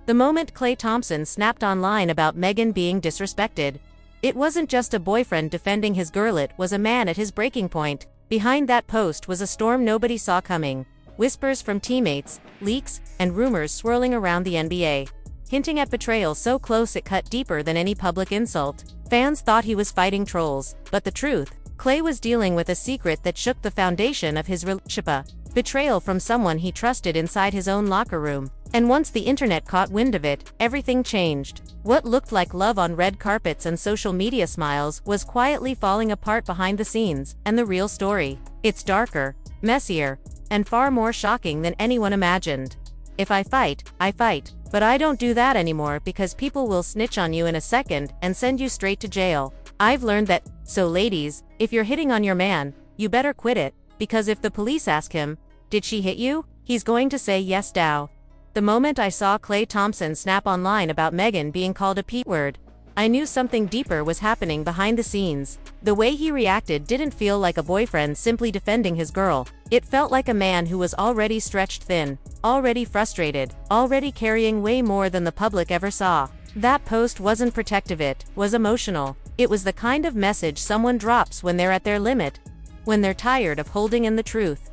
The moment Klay Thompson snapped online about Meghan being disrespected. It wasn't just a boyfriend defending his girl, it was a man at his breaking point. Behind that post was a storm nobody saw coming. Whispers from teammates, leaks, and rumors swirling around the NBA, hinting at betrayal so close it cut deeper than any public insult. Fans thought he was fighting trolls, but the truth, Klay was dealing with a secret that shook the foundation of his relationship. Betrayal from someone he trusted inside his own locker room. And once the internet caught wind of it, everything changed. What looked like love on red carpets and social media smiles was quietly falling apart behind the scenes, and the real story. It's darker, messier, and far more shocking than anyone imagined. If I fight, I fight. But I don't do that anymore because people will snitch on you in a second and send you straight to jail. I've learned that. So ladies, if you're hitting on your man, you better quit it, because if the police ask him, "Did she hit you?" he's going to say yes dow. The moment I saw Klay Thompson snap online about Meghan being called a P-word, I knew something deeper was happening behind the scenes. The way he reacted didn't feel like a boyfriend simply defending his girl. It felt like a man who was already stretched thin, already frustrated, already carrying way more than the public ever saw. That post wasn't protective, it was emotional. It was the kind of message someone drops when they're at their limit, when they're tired of holding in the truth.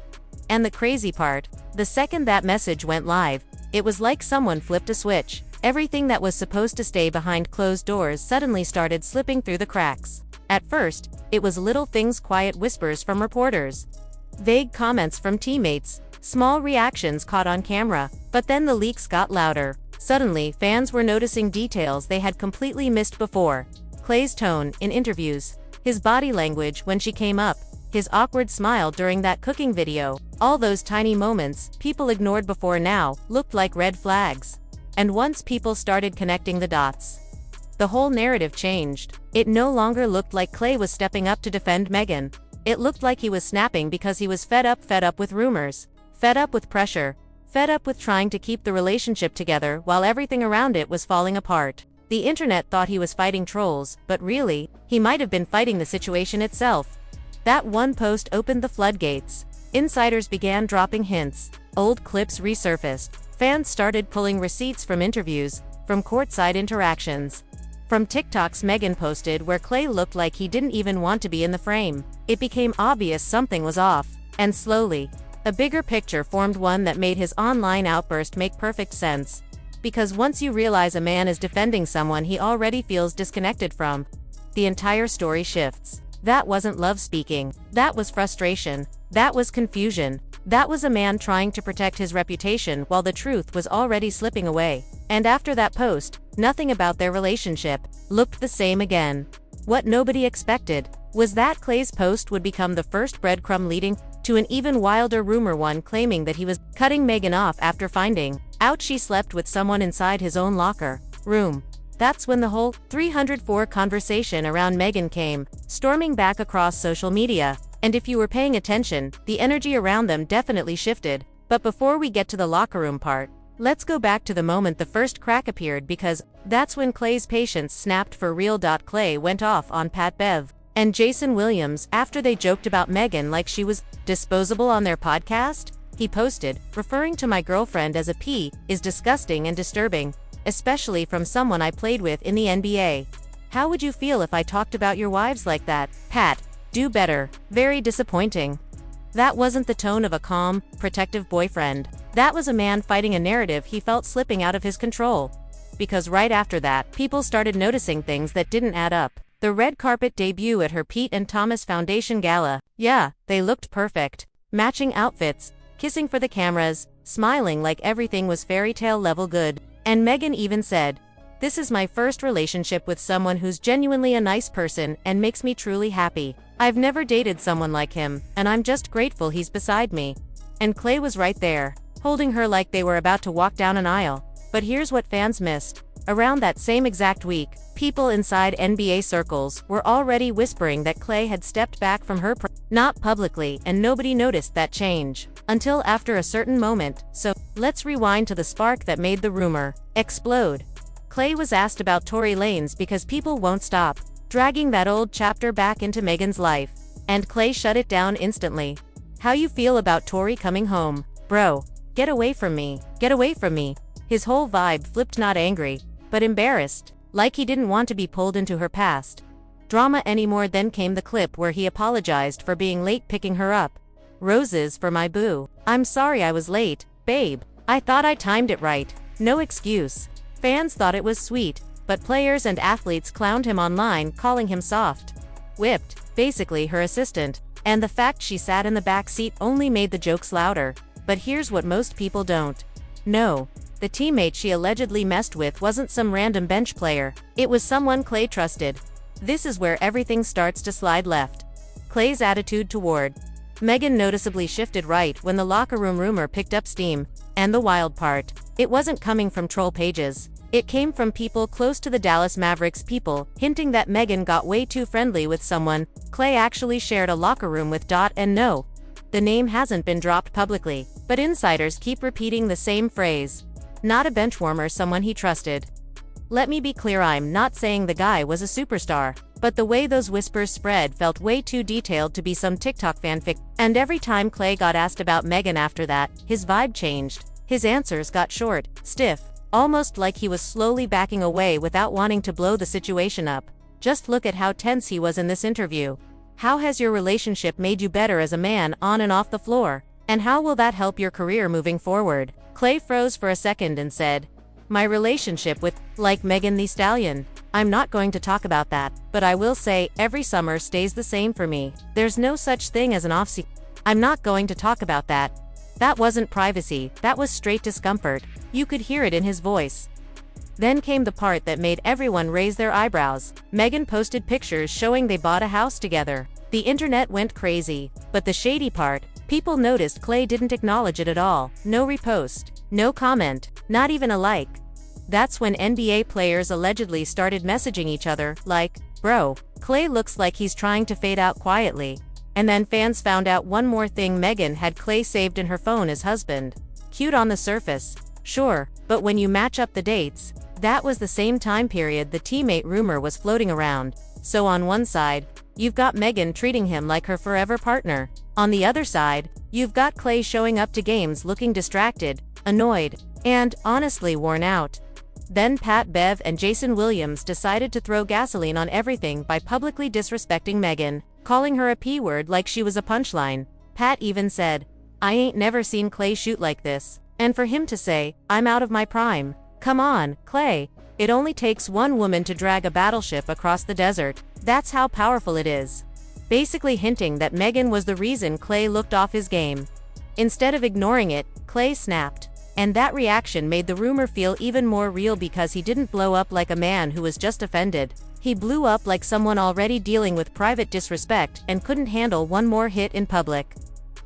And the crazy part, the second that message went live, it was like someone flipped a switch. Everything that was supposed to stay behind closed doors suddenly started slipping through the cracks. At first, it was little things, quiet whispers from reporters, vague comments from teammates, small reactions caught on camera, but then the leaks got louder. Suddenly, fans were noticing details they had completely missed before. Klay's tone in interviews, his body language when she came up, his awkward smile during that cooking video. All those tiny moments, people ignored before now, looked like red flags. And once people started connecting the dots, the whole narrative changed. It no longer looked like Klay was stepping up to defend Meghan. It looked like he was snapping because he was fed up with rumors, fed up with pressure, fed up with trying to keep the relationship together while everything around it was falling apart. The internet thought he was fighting trolls, but really, he might have been fighting the situation itself. That one post opened the floodgates. Insiders began dropping hints. Old clips resurfaced. Fans started pulling receipts from interviews, from courtside interactions, from TikToks Meghan posted where Klay looked like he didn't even want to be in the frame. It became obvious something was off. And slowly, a bigger picture formed, one that made his online outburst make perfect sense. Because once you realize a man is defending someone he already feels disconnected from, the entire story shifts. That wasn't love speaking. That was frustration. That was confusion. That was a man trying to protect his reputation while the truth was already slipping away. And after that post, nothing about their relationship looked the same again. What nobody expected was that Klay's post would become the first breadcrumb leading to an even wilder rumor, one claiming that he was cutting Meghan off after finding out she slept with someone inside his own locker room. That's when the whole 304 conversation around Meghan came storming back across social media. And if you were paying attention, the energy around them definitely shifted. But before we get to the locker room part, let's go back to the moment the first crack appeared, because that's when Klay's patience snapped for real. Klay went off on Pat Bev and Jason Williams after they joked about Meghan like she was disposable on their podcast. He posted, "Referring to my girlfriend as a P is disgusting and disturbing, especially from someone I played with in the NBA. How would you feel if I talked about your wives like that? Pat, do better." Very disappointing. That wasn't the tone of a calm, protective boyfriend. That was a man fighting a narrative he felt slipping out of his control. Because right after that, people started noticing things that didn't add up. The red carpet debut at her Pete and Thomas Foundation Gala. Yeah, they looked perfect. Matching outfits, kissing for the cameras, smiling like everything was fairy tale level good. And Meghan even said, "This is my first relationship with someone who's genuinely a nice person and makes me truly happy. I've never dated someone like him, and I'm just grateful he's beside me." And Klay was right there, holding her like they were about to walk down an aisle. But here's what fans missed. Around that same exact week, people inside NBA circles were already whispering that Klay had stepped back from her, not publicly, and nobody noticed that change until after a certain moment. So, let's rewind to the spark that made the rumor explode. Klay was asked about Tory Lanez because people won't stop dragging that old chapter back into Meghan's life. And Klay shut it down instantly. "How you feel about Tory coming home? Bro, get away from me. Get away from me." His whole vibe flipped, not angry, but embarrassed, like he didn't want to be pulled into her past drama anymore. Then came the clip where he apologized for being late picking her up. "Roses for my boo. I'm sorry I was late, babe. I thought I timed it right. No excuse." Fans thought it was sweet, but players and athletes clowned him online, calling him soft whipped, basically her assistant, and the fact she sat in the back seat only made the jokes louder. But here's what most people don't know. The teammate she allegedly messed with wasn't some random bench player. It was someone Klay trusted. This is where everything starts to slide left. Klay's attitude toward Meghan noticeably shifted right when the locker room rumor picked up steam. And the wild part, it wasn't coming from troll pages. It came from people close to the Dallas Mavericks, people hinting that Meghan got way too friendly with someone Klay actually shared a locker room with. And no, the name hasn't been dropped publicly, but insiders keep repeating the same phrase. Not a benchwarmer, someone he trusted. Let me be clear, I'm not saying the guy was a superstar, but the way those whispers spread felt way too detailed to be some TikTok fanfic. And every time Klay got asked about Meghan after that, his vibe changed. His answers got short, stiff, almost like he was slowly backing away without wanting to blow the situation up. Just look at how tense he was in this interview. How has your relationship made you better as a man on and off the floor? And how will that help your career moving forward? Klay froze for a second and said, "My relationship with, like Meghan Thee Stallion. I'm not going to talk about that, but I will say, every summer stays the same for me. There's no such thing as an off-season. I'm not going to talk about that." That wasn't privacy, that was straight discomfort. You could hear it in his voice. Then came the part that made everyone raise their eyebrows. Meghan posted pictures showing they bought a house together. The internet went crazy. But the shady part, people noticed Klay didn't acknowledge it at all. No repost, no comment, not even a like. That's when NBA players allegedly started messaging each other, like, "Bro, Klay looks like he's trying to fade out quietly." And then fans found out one more thing: Meghan had Klay saved in her phone as husband. Cute on the surface, sure, but when you match up the dates, that was the same time period the teammate rumor was floating around. So on one side, you've got Meghan treating him like her forever partner. On the other side, you've got Klay showing up to games looking distracted, annoyed, and, honestly, worn out. Then Pat Bev and Jason Williams decided to throw gasoline on everything by publicly disrespecting Meghan, calling her a P-word like she was a punchline. Pat even said, "I ain't never seen Klay shoot like this." And for him to say, "I'm out of my prime." Come on, Klay. It only takes one woman to drag a battleship across the desert. That's how powerful it is. Basically hinting that Meghan was the reason Klay looked off his game. Instead of ignoring it, Klay snapped. And that reaction made the rumor feel even more real, because he didn't blow up like a man who was just offended. He blew up like someone already dealing with private disrespect and couldn't handle one more hit in public.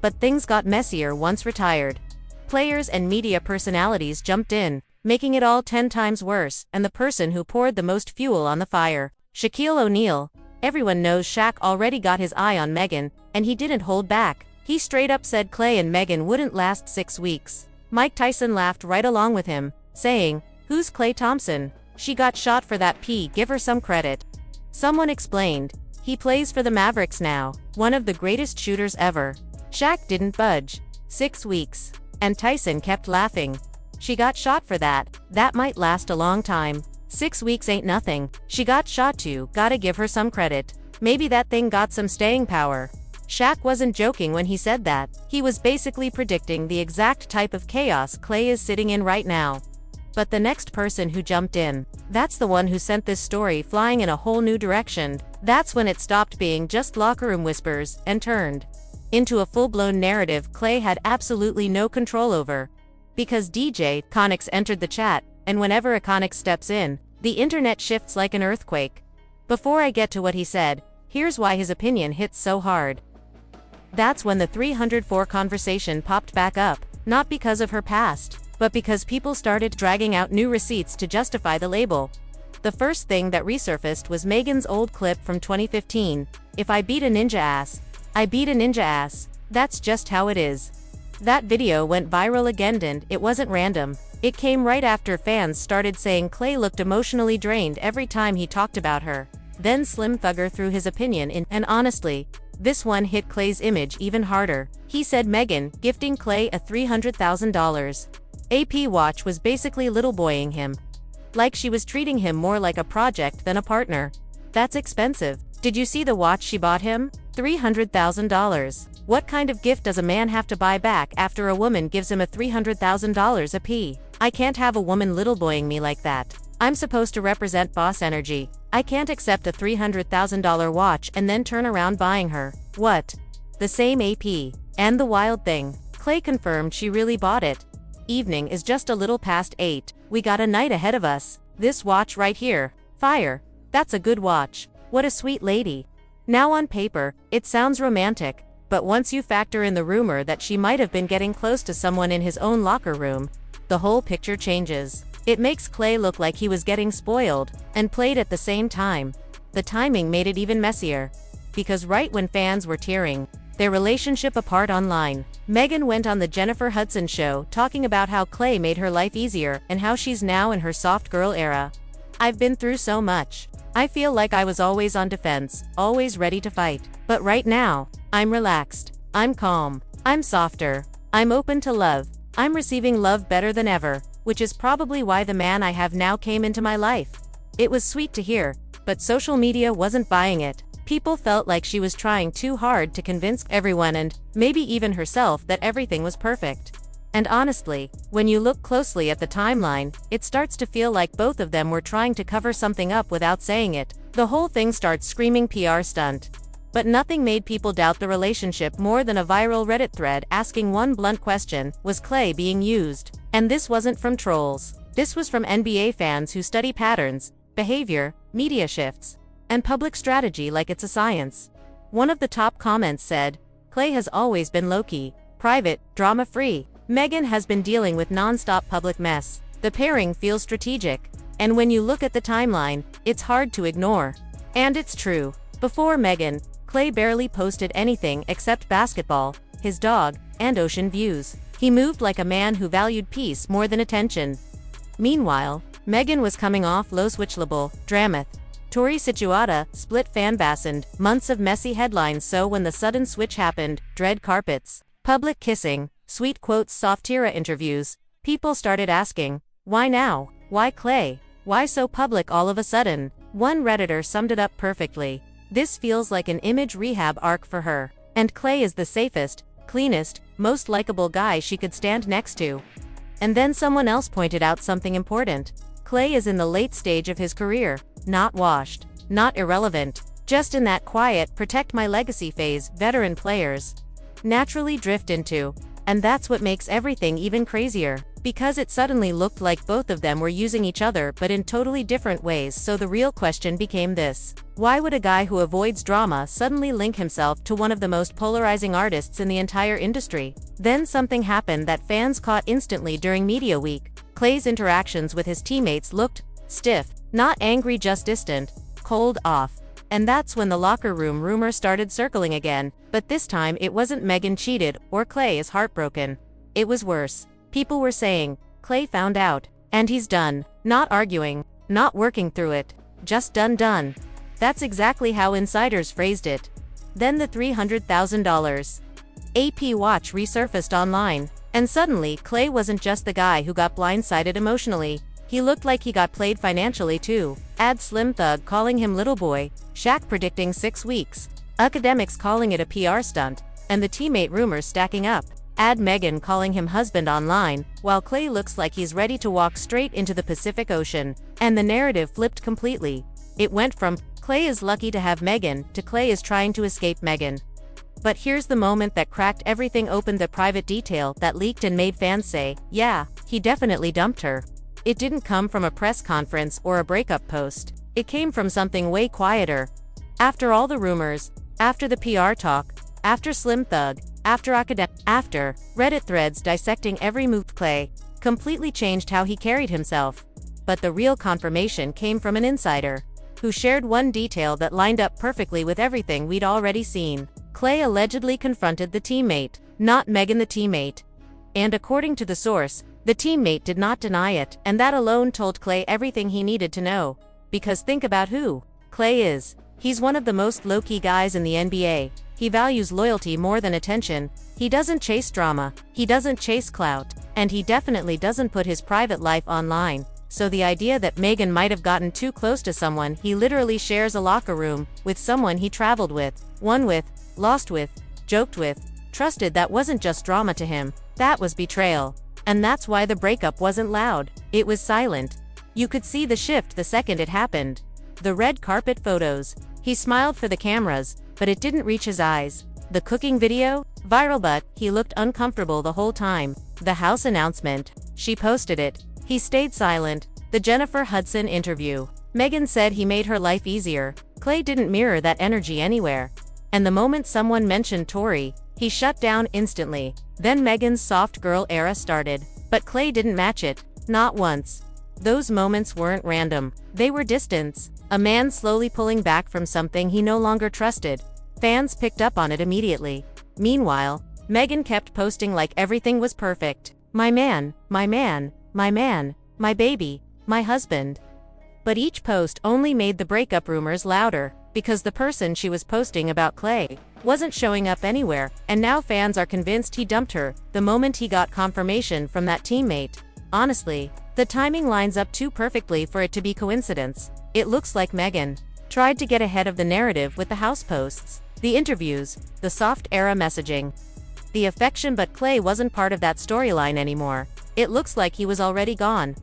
But things got messier once retired. Players and media personalities jumped in, making it all 10 times worse, and the person who poured the most fuel on the fire, Shaquille O'Neal. Everyone knows Shaq already got his eye on Meghan, and he didn't hold back. He straight up said Klay and Meghan wouldn't last 6 weeks. Mike Tyson laughed right along with him, saying, "Who's Klay Thompson? She got shot for that P, give her some credit." Someone explained, "He plays for the Mavericks now, one of the greatest shooters ever." Shaq didn't budge. 6 weeks. And Tyson kept laughing. "She got shot for that. That might last a long time. 6 weeks ain't nothing. She got shot too, gotta give her some credit. Maybe that thing got some staying power." Shaq wasn't joking when he said that. He was basically predicting the exact type of chaos Klay is sitting in right now. But the next person who jumped in, that's the one who sent this story flying in a whole new direction. That's when it stopped being just locker room whispers and turned into a full-blown narrative Klay had absolutely no control over. Because DJ Connix entered the chat, and whenever Connix steps in, the internet shifts like an earthquake. Before I get to what he said, here's why his opinion hits so hard. That's when the 304 conversation popped back up, not because of her past, but because people started dragging out new receipts to justify the label. The first thing that resurfaced was Meghan's old clip from 2015, "If I beat a ninja ass, I beat a ninja ass. That's just how it is." That video went viral again, and it wasn't random. It came right after fans started saying Klay looked emotionally drained every time he talked about her. Then Slim Thugger threw his opinion in, and honestly, this one hit Klay's image even harder. He said Meghan gifting Klay a $300,000 AP watch was basically littleboying him. Like she was treating him more like a project than a partner. That's expensive. Did you see the watch she bought him? $300,000. What kind of gift does a man have to buy back after a woman gives him a $300,000 apiece? I can't have a woman littleboying me like that. I'm supposed to represent boss energy. I can't accept a $300,000 watch and then turn around buying her. What? The same AP. And the wild thing, Klay confirmed she really bought it. Evening is just a little past 8. We got a night ahead of us. This watch right here. Fire. That's a good watch. What a sweet lady. Now on paper, it sounds romantic, but once you factor in the rumor that she might have been getting close to someone in his own locker room, the whole picture changes. It makes Klay look like he was getting spoiled, and played at the same time. The timing made it even messier. Because right when fans were tearing their relationship apart online, Meghan went on the Jennifer Hudson show talking about how Klay made her life easier and how she's now in her soft girl era. I've been through so much. I feel like I was always on defense, always ready to fight. But right now, I'm relaxed. I'm calm. I'm softer. I'm open to love. I'm receiving love better than ever, which is probably why the man I have now came into my life. It was sweet to hear, but social media wasn't buying it. People felt like she was trying too hard to convince everyone and, maybe even herself, that everything was perfect. And honestly, when you look closely at the timeline, it starts to feel like both of them were trying to cover something up without saying it. The whole thing starts screaming PR stunt. But nothing made people doubt the relationship more than a viral Reddit thread asking one blunt question: was Klay being used? And this wasn't from trolls. This was from NBA fans who study patterns, behavior, media shifts, and public strategy like it's a science. One of the top comments said, "Klay has always been low-key, private, drama-free. Meghan has been dealing with nonstop public mess. The pairing feels strategic. And when you look at the timeline, it's hard to ignore." And it's true. Before Meghan, Klay barely posted anything except basketball, his dog, and ocean views. He moved like a man who valued peace more than attention. Meanwhile, Meghan was coming off low switchable, Dramath. Tori Situata, split fanbastened, months of messy headlines. So when the sudden switch happened, dread carpets, public kissing, sweet quotes, soft era interviews, people started asking, why now? Why Klay? Why so public all of a sudden? One Redditor summed it up perfectly. This feels like an image rehab arc for her. And Klay is the safest, cleanest, most likable guy she could stand next to. And then someone else pointed out something important. Klay is in the late stage of his career, not washed, not irrelevant, just in that quiet, protect my legacy phase veteran players naturally drift into. And that's what makes everything even crazier. Because it suddenly looked like both of them were using each other but in totally different ways. So the real question became this: why would a guy who avoids drama suddenly link himself to one of the most polarizing artists in the entire industry? Then something happened that fans caught instantly during Media Week. Klay's interactions with his teammates looked stiff, not angry, just distant, cold, off. And that's when the locker room rumor started circling again, but this time it wasn't Meghan cheated or Klay is heartbroken. It was worse. People were saying, Klay found out, and he's done. Not arguing, not working through it, just done. That's exactly how insiders phrased it. Then the $300,000 AP watch resurfaced online, and suddenly Klay wasn't just the guy who got blindsided emotionally. He looked like he got played financially too. Add Slim Thug calling him little boy, Shaq predicting 6 weeks, academics calling it a PR stunt, and the teammate rumors stacking up. Add Meghan calling him husband online, while Klay looks like he's ready to walk straight into the Pacific Ocean, and the narrative flipped completely. It went from, Klay is lucky to have Meghan, to Klay is trying to escape Meghan. But here's the moment that cracked everything open: the private detail that leaked and made fans say, yeah, he definitely dumped her. It didn't come from a press conference or a breakup post. It came from something way quieter. After all the rumors, after the PR talk, after Slim Thug, after Reddit threads dissecting every move, Klay completely changed how he carried himself. But the real confirmation came from an insider, who shared one detail that lined up perfectly with everything we'd already seen. Klay allegedly confronted the teammate, not Meghan, the teammate. And according to the source, the teammate did not deny it, and that alone told Klay everything he needed to know. Because think about who Klay is. He's one of the most low-key guys in the NBA. He values loyalty more than attention. He doesn't chase drama. He doesn't chase clout. And he definitely doesn't put his private life online. So the idea that Meghan might have gotten too close to someone he literally shares a locker room with, someone he traveled with, won with, lost with, joked with, trusted, that wasn't just drama to him. That was betrayal. And that's why the breakup wasn't loud. It was silent. You could see the shift the second it happened. The red carpet photos. He smiled for the cameras, but it didn't reach his eyes. The cooking video? Viral, but he looked uncomfortable the whole time. The house announcement. She posted it. He stayed silent. The Jennifer Hudson interview. Meghan said he made her life easier. Klay didn't mirror that energy anywhere. And the moment someone mentioned Tory, he shut down instantly. Then Meghan's soft girl era started. But Klay didn't match it. Not once. Those moments weren't random. They were distance. A man slowly pulling back from something he no longer trusted. Fans picked up on it immediately. Meanwhile, Meghan kept posting like everything was perfect. My man, my man, my man, my baby, my husband. But each post only made the breakup rumors louder, because the person she was posting about, Klay, wasn't showing up anywhere, and now fans are convinced he dumped her the moment he got confirmation from that teammate. Honestly, the timing lines up too perfectly for it to be coincidence. It looks like Meghan tried to get ahead of the narrative with the house posts, the interviews, the soft era messaging, the affection, but Klay wasn't part of that storyline anymore. It looks like he was already gone.